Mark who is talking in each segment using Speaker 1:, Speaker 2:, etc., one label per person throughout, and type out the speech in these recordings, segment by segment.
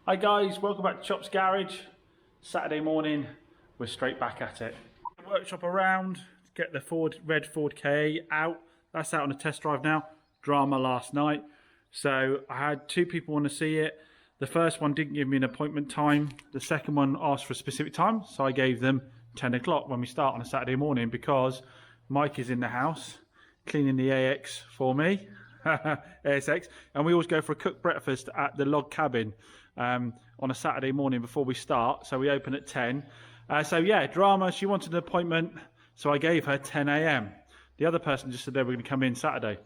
Speaker 1: Hi guys, welcome back to Chop's Garage. Saturday morning, we're straight back at it. Workshop around, get the red Ford Ka out. That's out on a test drive now. Drama last night. So I had two people want to see it. The first one didn't give me an appointment time. The second one asked for a specific time, so I gave them 10 o'clock when we start on a Saturday morning because Mike is in the house cleaning the AX for me. ASX, and we always go for a cooked breakfast at the log cabin on a Saturday morning before we start, so we open at 10. So yeah, drama, she wanted an appointment, so I gave her 10 a.m. The other person just said they were going to come in Saturday.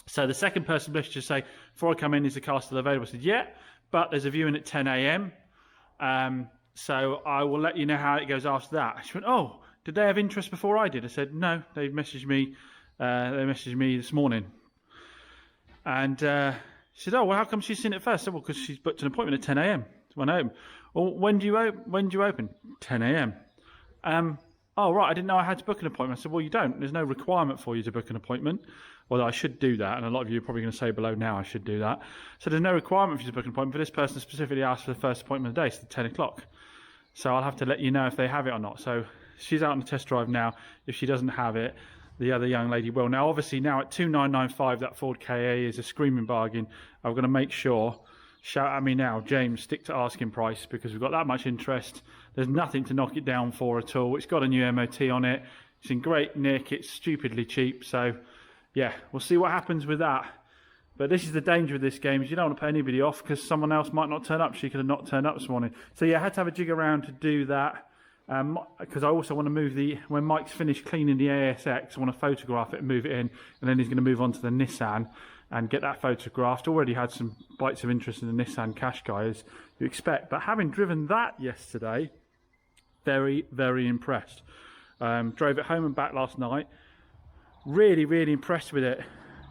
Speaker 1: So the second person, let's just say, before I come in, is the car still available? I said, yeah, but there's a viewing at 10 a.m. So I will let you know how it goes after that. She went, oh, did they have interest before I did? I said, no, they messaged me this morning. And she said, oh, well, how come she's seen it first? I said, well, because she's booked an appointment at 10 a.m. when I open. Well, when do you open? 10 a.m. Oh, right, I didn't know I had to book an appointment. I said, well, you don't. There's no requirement for you to book an appointment. Well, I should do that, and a lot of you are probably going to say below now I should do that. So there's no requirement for you to book an appointment, but this person specifically asked for the first appointment of the day, so 10 o'clock. So I'll have to let you know if they have it or not. So she's out on the test drive now. If she doesn't have it, the other young lady will. Now, obviously, now at 2,995, that Ford Ka is a screaming bargain. I'm going to make sure, shout at me now, James, stick to asking price because we've got that much interest. There's nothing to knock it down for at all. It's got a new MOT on it. It's in great nick. It's stupidly cheap. So, yeah, we'll see what happens with that. But this is the danger of this game, is you don't want to pay anybody off because someone else might not turn up. She could have not turned up this morning. So, yeah, I had to have a jig around to do that. Because I also want to move when Mike's finished cleaning the ASX, I want to photograph it and move it in, and then he's going to move on to the Nissan and get that photographed. Already had some bites of interest in the Nissan Qashqai, as you expect, but having driven that yesterday, very, very impressed. Drove it home and back last night. Really, really impressed with it.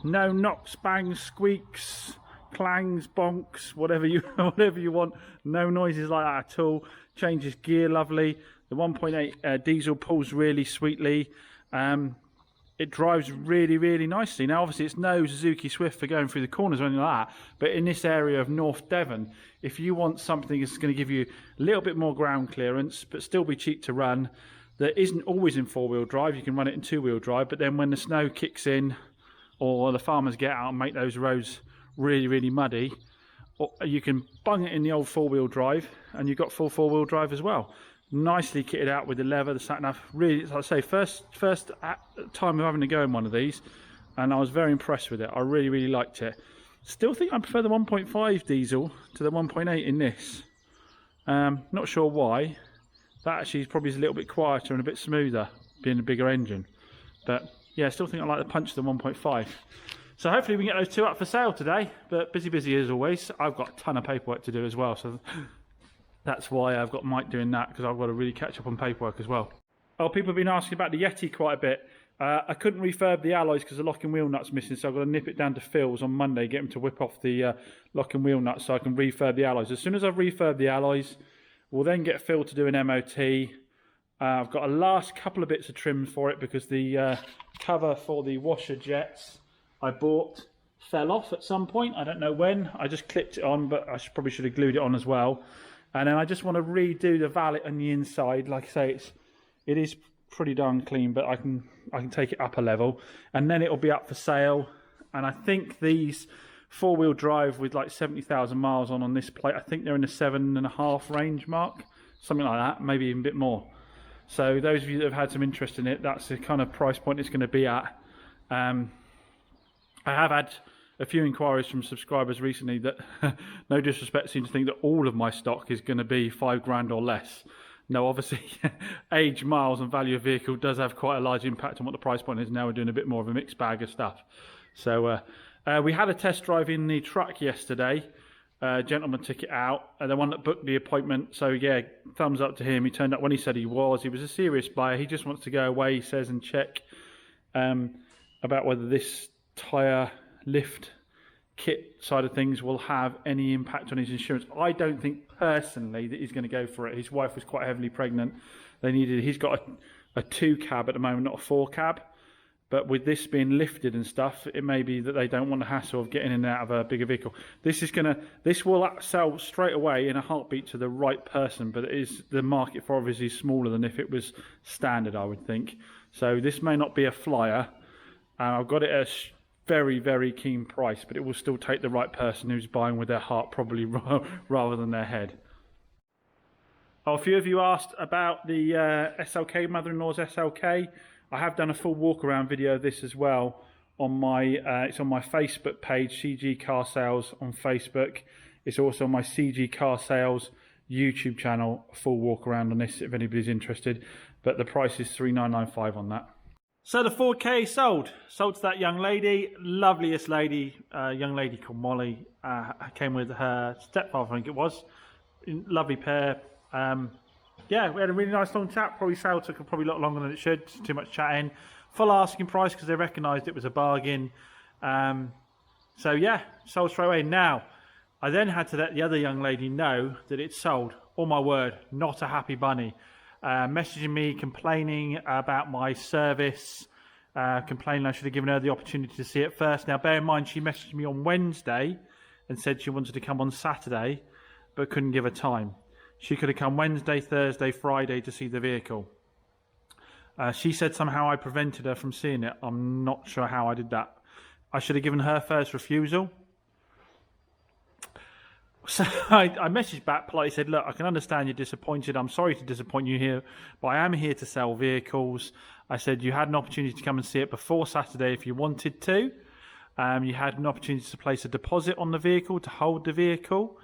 Speaker 1: No knocks, bangs, squeaks, clangs, bonks, whatever you want. No noises like that at all. Changes gear lovely. The 1.8 diesel pulls really sweetly. It drives really, really nicely. Now, obviously, it's no Suzuki Swift for going through the corners or anything like that. But in this area of North Devon, if you want something that's going to give you a little bit more ground clearance, but still be cheap to run, that isn't always in four-wheel drive. You can run it in two-wheel drive. But then when the snow kicks in or the farmers get out and make those roads really, really muddy, you can bung it in the old four-wheel drive, and you've got full four-wheel drive as well. Nicely kitted out with the leather, the sat-nav. Really, as I say, first time of having to go in one of these, and I was very impressed with it. I really, really liked it. Still think I prefer the 1.5 diesel to the 1.8 in this. Not sure why. That actually probably is a little bit quieter and a bit smoother, being a bigger engine. But yeah, I still think I like the punch of the 1.5. So hopefully we can get those two up for sale today, but busy as always. I've got a ton of paperwork to do as well, so that's why I've got Mike doing that, because I've got to really catch up on paperwork as well. Oh, people have been asking about the Yeti quite a bit. I couldn't refurb the alloys because the lock and wheel nut's missing, so I've got to nip it down to Phil's on Monday, get him to whip off the lock and wheel nut so I can refurb the alloys. As soon as I've refurbed the alloys, we'll then get Phil to do an MOT. I've got a last couple of bits of trim for it because the cover for the washer jets I bought fell off at some point. I don't know when. I just clipped it on, but I probably should have glued it on as well. And then I just want to redo the valet on the inside. Like I say, it is pretty darn clean, but I can take it up a level, and then it'll be up for sale. And I think these four-wheel drive with like 70,000 miles on this plate, I think they're in the 7.5 range mark, something like that, maybe even a bit more. So those of you that have had some interest in it, that's the kind of price point it's going to be at. I have had a few inquiries from subscribers recently that, no disrespect, seem to think that all of my stock is going to be $5,000 or less. No, obviously, age, miles and value of vehicle does have quite a large impact on what the price point is. Now we're doing a bit more of a mixed bag of stuff. So we had a test drive in the truck yesterday. Gentleman took it out, the one that booked the appointment. So yeah, thumbs up to him. He turned up when he said he was. He was a serious buyer. He just wants to go away, he says, and check about whether this tyre lift kit side of things will have any impact on his insurance. I don't think personally that he's going to go for it. His wife was quite heavily pregnant. He's got a 2 cab at the moment, not a 4 cab. But with this being lifted and stuff, it may be that they don't want the hassle of getting in and out of a bigger vehicle. This will sell straight away in a heartbeat to the right person, but the market for obviously smaller than if it was standard, I would think. So this may not be a flyer. I've got it at a very, very keen price, but it will still take the right person who's buying with their heart probably rather than their head. Oh, a few of you asked about the SLK, mother-in-law's SLK. I have done a full walk around video of this as well on my it's on my Facebook page, CG Car Sales on Facebook. It's also on my CG Car Sales YouTube channel, a full walk around on this if anybody's interested. But the price is $3,995 on that. So the 4K sold to that young lady, loveliest lady, young lady called Molly. I came with her stepfather, I think it was. Lovely pair. Yeah, we had a really nice long chat. Probably sale took probably a lot longer than it should. Too much chatting. Full asking price because they recognised it was a bargain. So yeah, sold straight away. Now, I then had to let the other young lady know that it's sold. Oh my word, not a happy bunny. Messaging me, complaining about my service. Complaining I should have given her the opportunity to see it first. Now, bear in mind, she messaged me on Wednesday and said she wanted to come on Saturday, but couldn't give a time. She could have come Wednesday, Thursday, Friday to see the vehicle. She said somehow I prevented her from seeing it. I'm not sure how I did that. I should have given her first refusal. So I messaged back politely, said, look, I can understand you're disappointed. I'm sorry to disappoint you here, but I am here to sell vehicles. I said you had an opportunity to come and see it before Saturday if you wanted to. You had an opportunity to place a deposit on the vehicle, to hold the vehicle.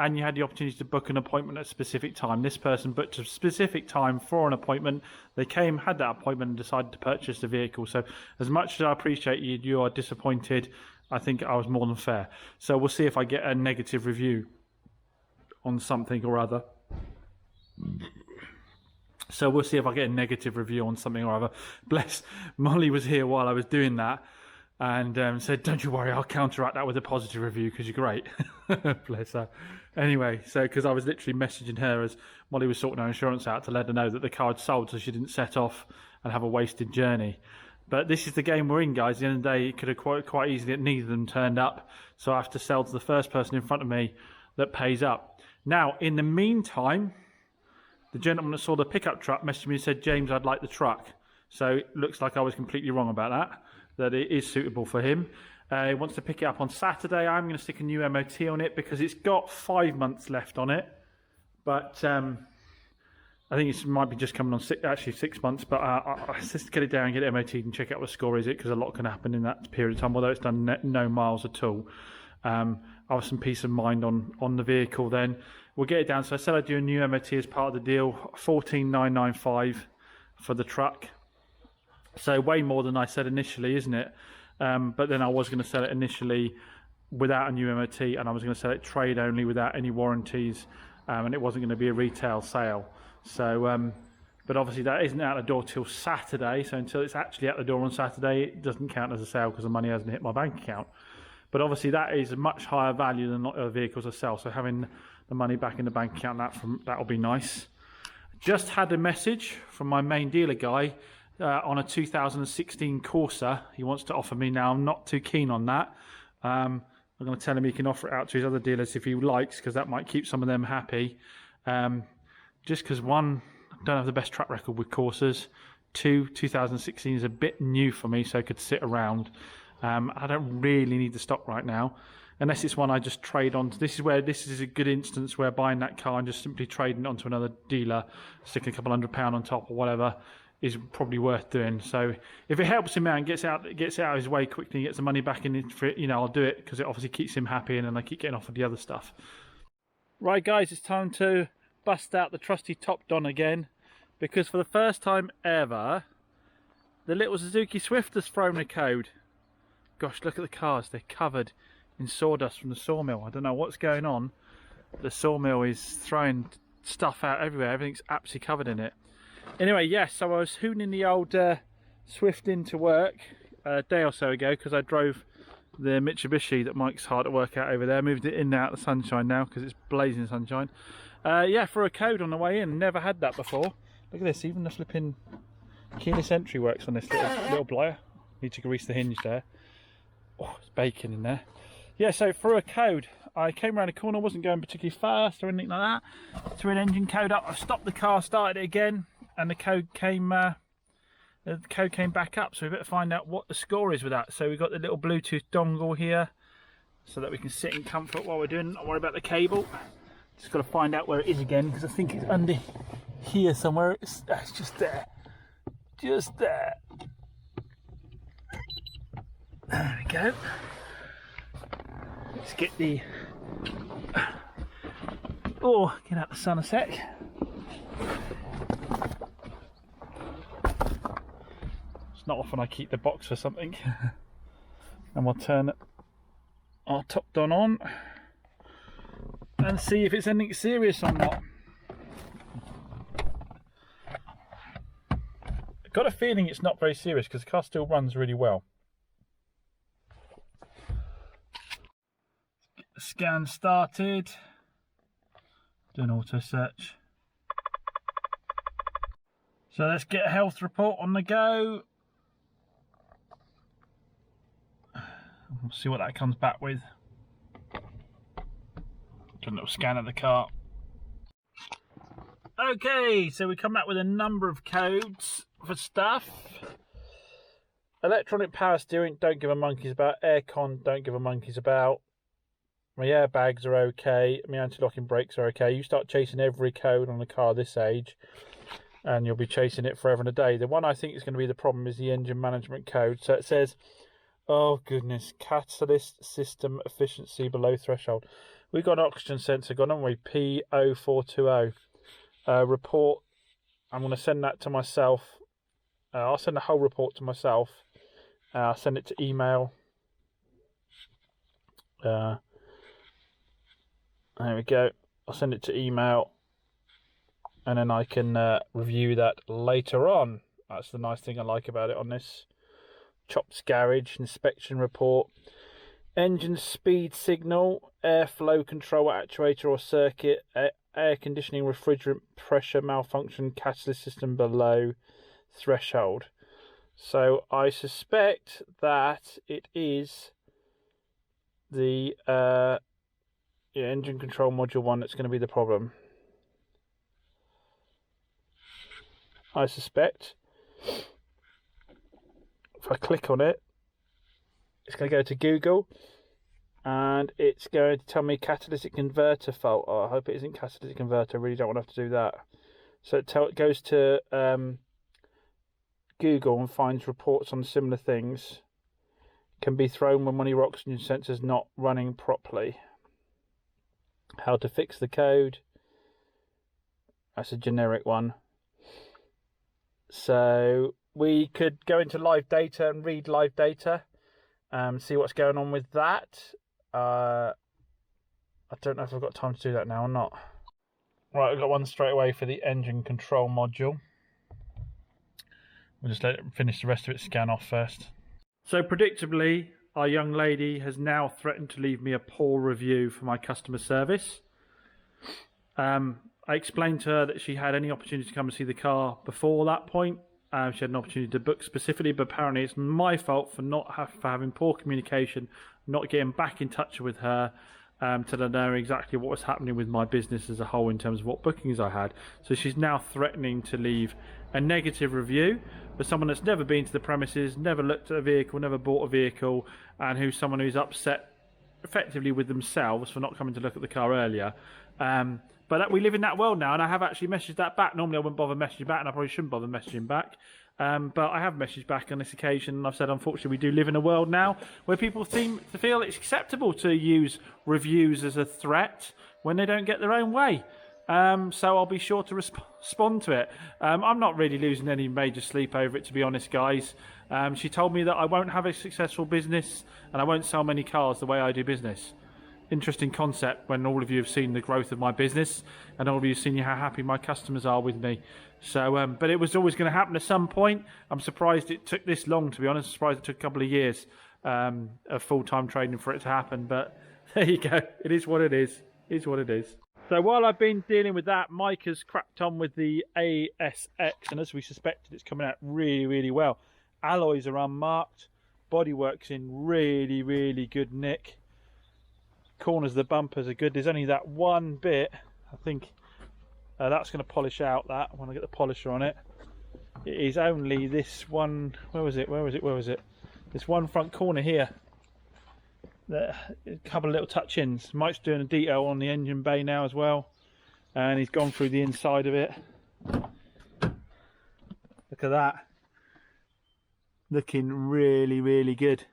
Speaker 1: And you had the opportunity to book an appointment at a specific time. This person booked a specific time for an appointment. They came, had that appointment, and decided to purchase the vehicle. So as much as I appreciate you are disappointed, I think I was more than fair. So we'll see if I get a negative review on something or other. So we'll see if I get a negative review on something or other. Bless, Molly was here while I was doing that. And said, don't you worry, I'll counteract that with a positive review because you're great. Bless her. Anyway, so because I was literally messaging her as Molly was sorting her insurance out to let her know that the car had sold so she didn't set off and have a wasted journey. But this is the game we're in, guys. At the end of the day, it could have quite easily that neither of them turned up. So I have to sell to the first person in front of me that pays up. Now, in the meantime, the gentleman that saw the pickup truck messaged me and said, James, I'd like the truck. So it looks like I was completely wrong about that it is suitable for him. He wants to pick it up on Saturday. I'm going to stick a new MOT on it because it's got 5 months left on it. But I think it might be just coming on 6 months. But I just get it down, get it MOT'd and check out what score is it, because a lot can happen in that period of time, although it's done no miles at all. I'll have some peace of mind on the vehicle then. We'll get it down. So I said I'd do a new MOT as part of the deal, $14,995 for the truck. So way more than I said initially, isn't it? But then I was going to sell it initially without a new MOT, and I was going to sell it trade only without any warranties, and it wasn't going to be a retail sale. So, but obviously that isn't out the door till Saturday. So until it's actually out the door on Saturday, it doesn't count as a sale because the money hasn't hit my bank account. But obviously that is a much higher value than a lot of vehicles I sell. So having the money back in the bank account, that'll be nice. Just had a message from my main dealer guy. On a 2016 Corsa, he wants to offer me now. I'm not too keen on that. I'm going to tell him he can offer it out to his other dealers if he likes, because that might keep some of them happy. Just because, one, I don't have the best track record with Corsas. Two, 2016 is a bit new for me, so it could sit around. I don't really need the stock right now, unless it's one I just trade on. This is a good instance where buying that car and just simply trading it onto another dealer, sticking a couple £100 on top or whatever, is probably worth doing. So if it helps him out and gets out of his way quickly and gets the money back in it for it, I'll do it, because it obviously keeps him happy, and then I keep getting off of the other stuff. Right, guys, it's time to bust out the trusty Top Don again, because for the first time ever, the little Suzuki Swift has thrown a code. Gosh, look at the cars. They're covered in sawdust from the sawmill. I don't know what's going on. The sawmill is throwing stuff out everywhere. Everything's absolutely covered in it. Anyway, yes, so I was hooning the old Swift into work a day or so ago, because I drove the Mitsubishi that Mike's hard to work out over there. Moved it in and out of the sunshine now because it's blazing sunshine. Yeah, for a code on the way in. Never had that before. Look at this, even the flipping Keyless entry works on this little blower. Need to grease the hinge there. Oh, it's baking in there. Yeah, so for a code, I came around a corner, wasn't going particularly fast or anything like that. Threw an engine code up, I stopped the car, started it again, and the code came back up. So we better find out what the score is with that. So we've got the little Bluetooth dongle here, so that we can sit in comfort while we're doing, not worry about the cable. Just got to find out where it is again, because I think it's under here somewhere. It's just there. Just there. There we go. Let's get the... Oh, get out the sun a sec. It's not often I keep the box for something. And we'll turn our top down on and see if it's anything serious or not. I've got a feeling it's not very serious because the car still runs really well. Get the scan started. Do an auto search. So let's get a health report on the go. We'll see what that comes back with. Do a little scan of the car. Okay, so we come back with a number of codes for stuff. Electronic power steering, don't give a monkey's about. Aircon, don't give a monkey's about. My airbags are okay. My anti-locking brakes are okay. You start chasing every code on a car this age, and you'll be chasing it forever and a day. The one I think is going to be the problem is the engine management code. So it says, oh goodness, catalyst system efficiency below threshold. We've got an oxygen sensor gone, haven't we? P0420. Report. I'm going to send that to myself. I'll send the whole report to myself. I'll send it to email. There we go. I'll send it to email, and then I can review that later on. That's the nice thing I like about it on this. Chops Garage inspection report. Engine speed signal, airflow control actuator or circuit, air conditioning refrigerant pressure malfunction, catalyst system below threshold. So I suspect that it is the engine control module 1 that's going to be the problem. I suspect. If I click on it, it's going to go to Google, and it's going to tell me catalytic converter fault. Oh, I hope it isn't catalytic converter. I really don't want to have to do that. So it goes to Google and finds reports on similar things. Can be thrown when one of your oxygen sensors not running properly. How to fix the code. That's a generic one. So we could go into live data and read live data. See what's going on with that. I don't know if I've got time to do that now or not. Right, I've got one straight away for the engine control module. We'll just let it finish the rest of its scan off first. So predictably, our young lady has now threatened to leave me a poor review for my customer service. I explained to her that she had any opportunity to come and see the car before that point. She had an opportunity to book specifically, but apparently it's my fault for having poor communication, not getting back in touch with her to know exactly what was happening with my business as a whole in terms of what bookings I had. So she's now threatening to leave a negative review for someone that's never been to the premises, never looked at a vehicle, never bought a vehicle, and who's someone who's upset effectively with themselves for not coming to look at the car earlier. But we live in that world now, and I have actually messaged that back. Normally I wouldn't bother messaging back, and I probably shouldn't bother messaging back. But I have messaged back on this occasion, and I've said, unfortunately, we do live in a world now where people seem to feel it's acceptable to use reviews as a threat when they don't get their own way. So I'll be sure to respond to it. I'm not really losing any major sleep over it, to be honest, guys. She told me that I won't have a successful business, and I won't sell many cars the way I do business. Interesting concept when all of you have seen the growth of my business and all of you have seen how happy my customers are with me. So, but it was always going to happen at some point. I'm surprised it took this long, to be honest. I'm surprised it took a couple of years of full-time training for it to happen. But there you go. It is what it is. It is what it is. So while I've been dealing with that, Mike has cracked on with the ASX, and as we suspected, it's coming out really, really well. Alloys are unmarked, bodywork's in really, really good nick. Corners of the bumpers are good. There's only that one bit, I think, that's going to polish out that when I get the polisher on it. It is only this one, where was it? This one front corner here. A couple of little touch-ins. Mike's doing a detail on the engine bay now as well, and he's gone through the inside of it. Look at that, looking really, really good.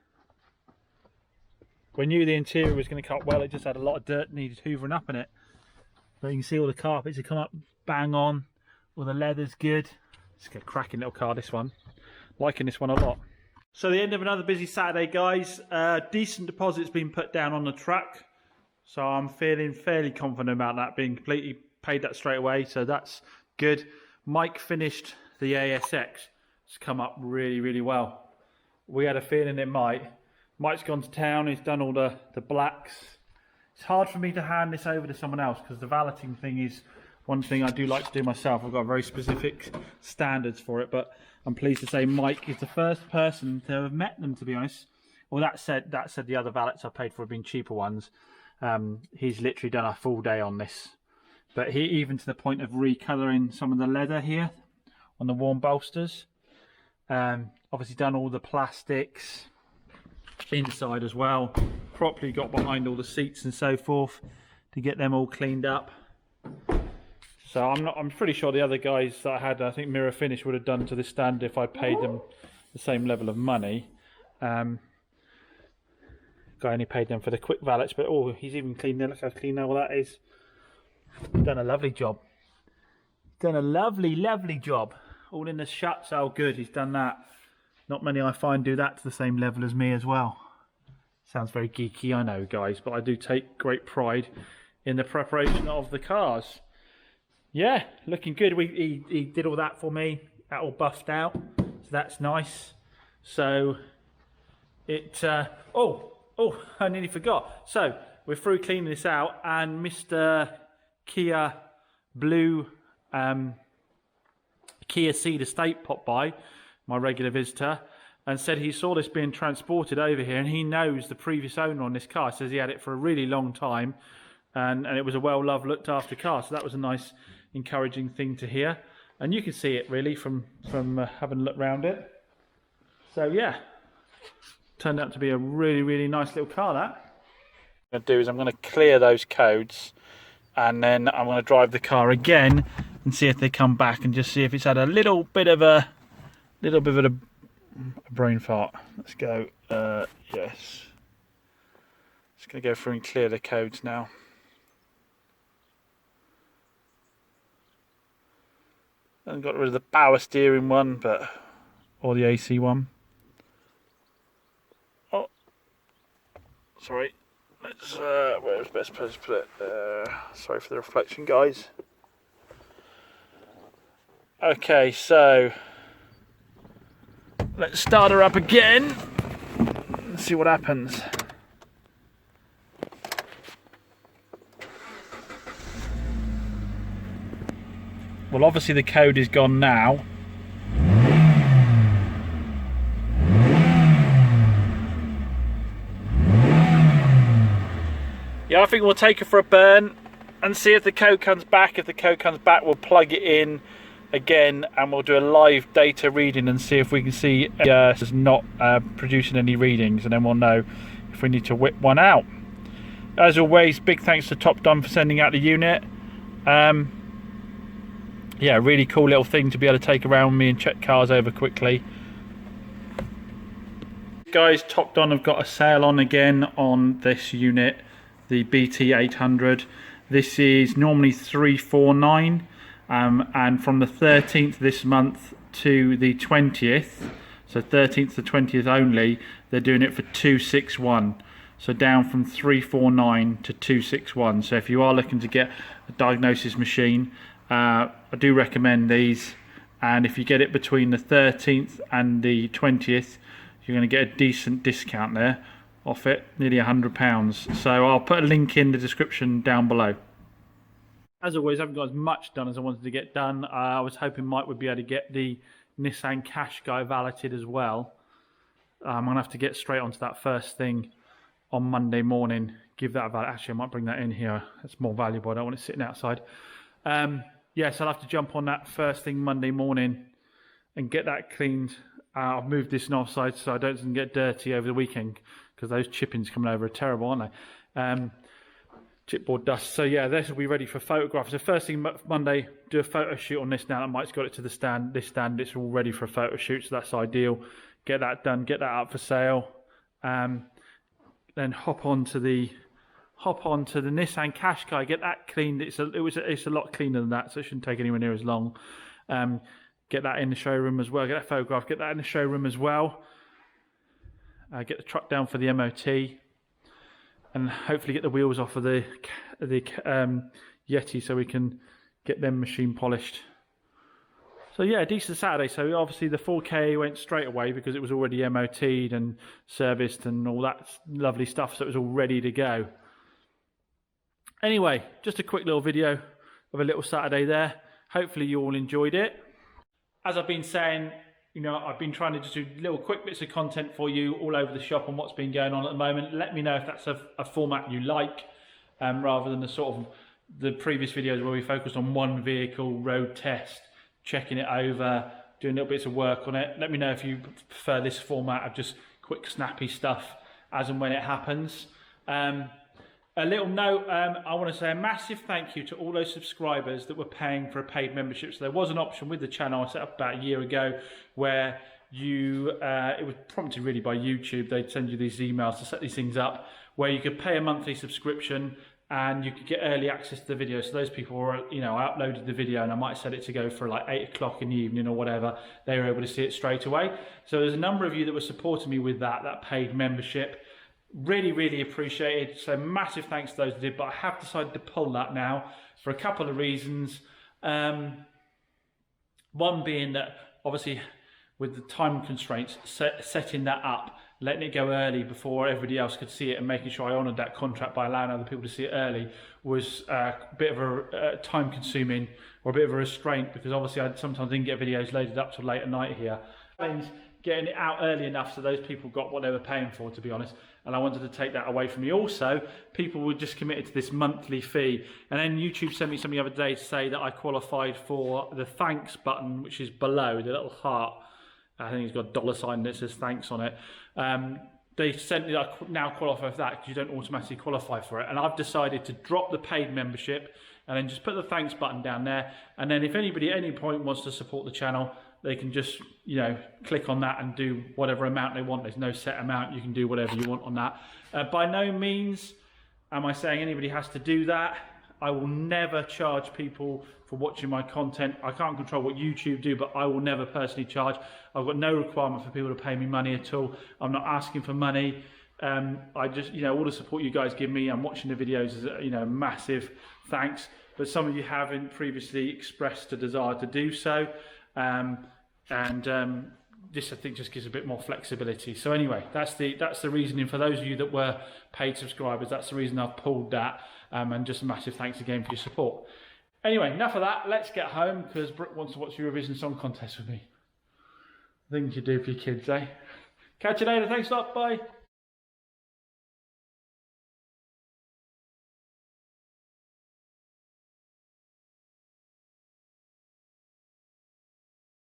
Speaker 1: We knew the interior was going to come up well. It just had a lot of dirt, needed hoovering up in it, but you can see all the carpets have come up bang on. All the leather's good. It's a cracking little car, this one. Liking this one a lot. So the end of another busy Saturday, guys. Decent deposit's been put down on the truck, so I'm feeling fairly confident about that being completely paid that straight away, so that's good. Mike finished the ASX. It's come up really, really well. We had a feeling it might. Mike's gone to town, he's done all the blacks. It's hard for me to hand this over to someone else because the valeting thing is one thing I do like to do myself. I've got very specific standards for it, but I'm pleased to say Mike is the first person to have met them, to be honest. Well, that said, the other valets I paid for have been cheaper ones. He's literally done a full day on this. But he, even to the point of recolouring some of the leather here on the warm bolsters. Obviously done all the plastics inside as well. Properly got behind all the seats and so forth to get them all cleaned up. So I'm pretty sure the other guys that I had, I think Mirror Finish would have done to this standard if I paid them the same level of money. I only paid them for the quick valets, but oh, he's even cleaned there. Look how clean all that is. Done a lovely job. Done a lovely, lovely job. All in the shuts, oh good, he's done that. Not many I find do that to the same level as me as well. Sounds very geeky, I know, guys, but I do take great pride in the preparation of the cars. Yeah, looking good. He did all that for me. That all buffed out, so that's nice. So it. Oh, I nearly forgot. So we're through cleaning this out, and Mr. Kia Blue, Kia Seed Estate popped by, my regular visitor, and said he saw this being transported over here, and he knows the previous owner on this car. Says he had it for a really long time, and it was a well-loved, looked-after car. So that was a nice, encouraging thing to hear, and you can see it really from having a look around it. So yeah, turned out to be a really, really nice little car. That what I'm going to do is I'm going to clear those codes, and then I'm going to drive the car again and see if they come back, and just see if it's had a little bit of a brain fart. Let's go. Yes, just going to go through and clear the codes now. I got rid of the power steering one, or the AC one. Oh, sorry. Let's where's the best place to put it? Sorry for the reflection, guys. Okay, so let's start her up again and see what happens. Well, obviously the code is gone now. Yeah, I think we'll take it for a burn and see if the code comes back. If the code comes back, we'll plug it in again and we'll do a live data reading and see if we can see it's not producing any readings, and then we'll know if we need to whip one out. As always, big thanks to Top Done for sending out the unit. Yeah, really cool little thing to be able to take around with me and check cars over quickly. Guys, Top Done have got a sale on again on this unit, the BT800. This is normally $349, and from the 13th this month to the 20th, so 13th to 20th only, they're doing it for $261. So down from $349 to $261. So if you are looking to get a diagnosis machine, I do recommend these, and if you get it between the 13th and the 20th, you're going to get a decent discount there off it, nearly £100. So I'll put a link in the description down below. As always, I haven't got as much done as I wanted to get done. I was hoping Mike would be able to get the Nissan Qashqai valeted as well. I'm going to have to get straight onto that first thing on Monday morning. Give that a valet. Actually, I might bring that in here. That's more valuable. I don't want it sitting outside. Yeah, so I'll have to jump on that first thing Monday morning and get that cleaned. I've moved this offside so I don't get dirty over the weekend, because those chippings coming over are terrible, aren't they? Chipboard dust. So yeah, this will be ready for photographs. So first thing Monday, do a photo shoot on this now that Mike's got it to the stand. This stand, it's all ready for a photo shoot, so that's ideal. Get that done, get that up for sale. Then hop onto the Nissan Qashqai, get that cleaned. It's a lot cleaner than that, so it shouldn't take anywhere near as long. Get that in the showroom as well. Get that photograph. Get that in the showroom as well. Get the truck down for the MOT, and hopefully get the wheels off of the Yeti so we can get them machine polished. So yeah, decent Saturday. So obviously the 4K went straight away because it was already MOT'd and serviced and all that lovely stuff, so it was all ready to go. Anyway, just a quick little video of a little Saturday there. Hopefully you all enjoyed it. As I've been saying, you know, I've been trying to just do little quick bits of content for you all over the shop on what's been going on at the moment. Let me know if that's a format you like, rather than the sort of the previous videos where we focused on one vehicle, road test, checking it over, doing little bits of work on it. Let me know if you prefer this format of just quick snappy stuff as and when it happens. A little note, I want to say a massive thank you to all those subscribers that were paying for a paid membership. So there was an option with the channel I set up about a year ago where it was prompted really by YouTube. They'd send you these emails to set these things up, where you could pay a monthly subscription and you could get early access to the video. So those people were, you know, I uploaded the video and I might set it to go for like 8 o'clock in the evening or whatever. They were able to see it straight away. So there's a number of you that were supporting me with that paid membership. Really, really appreciated. So massive thanks to those who did, but I have decided to pull that now for a couple of reasons. One being that obviously with the time constraints, setting that up, letting it go early before everybody else could see it and making sure I honoured that contract by allowing other people to see it early was a bit of a time consuming or a bit of a restraint, because obviously I sometimes didn't get videos loaded up till late at night here. And getting it out early enough so those people got what they were paying for, to be honest, and I wanted to take that away from me. Also, people were just committed to this monthly fee, and then YouTube sent me something the other day to say that I qualified for the thanks button, which is below the little heart. I think it's got a dollar sign that says thanks on it. They sent me that I now qualify for that because you don't automatically qualify for it, and I've decided to drop the paid membership and then just put the thanks button down there, and then if anybody at any point wants to support the channel, they can just, you know, click on that and do whatever amount they want. There's no set amount. You can do whatever you want on that. By no means am I saying anybody has to do that. I will never charge people for watching my content. I can't control what YouTube do, but I will never personally charge. I've got no requirement for people to pay me money at all. I'm not asking for money. I just, you know, all the support you guys give me, I'm watching the videos, is, you know, massive thanks. But some of you haven't previously expressed a desire to do so. This I think just gives a bit more flexibility. So anyway, that's the reasoning for those of you that were paid subscribers. That's the reason I've pulled that, and just a massive thanks again for your support. Anyway, enough of that. Let's get home because Brooke wants to watch the Eurovision Song Contest with me. Things you do for your kids, eh? Catch you later. Thanks a lot. Bye.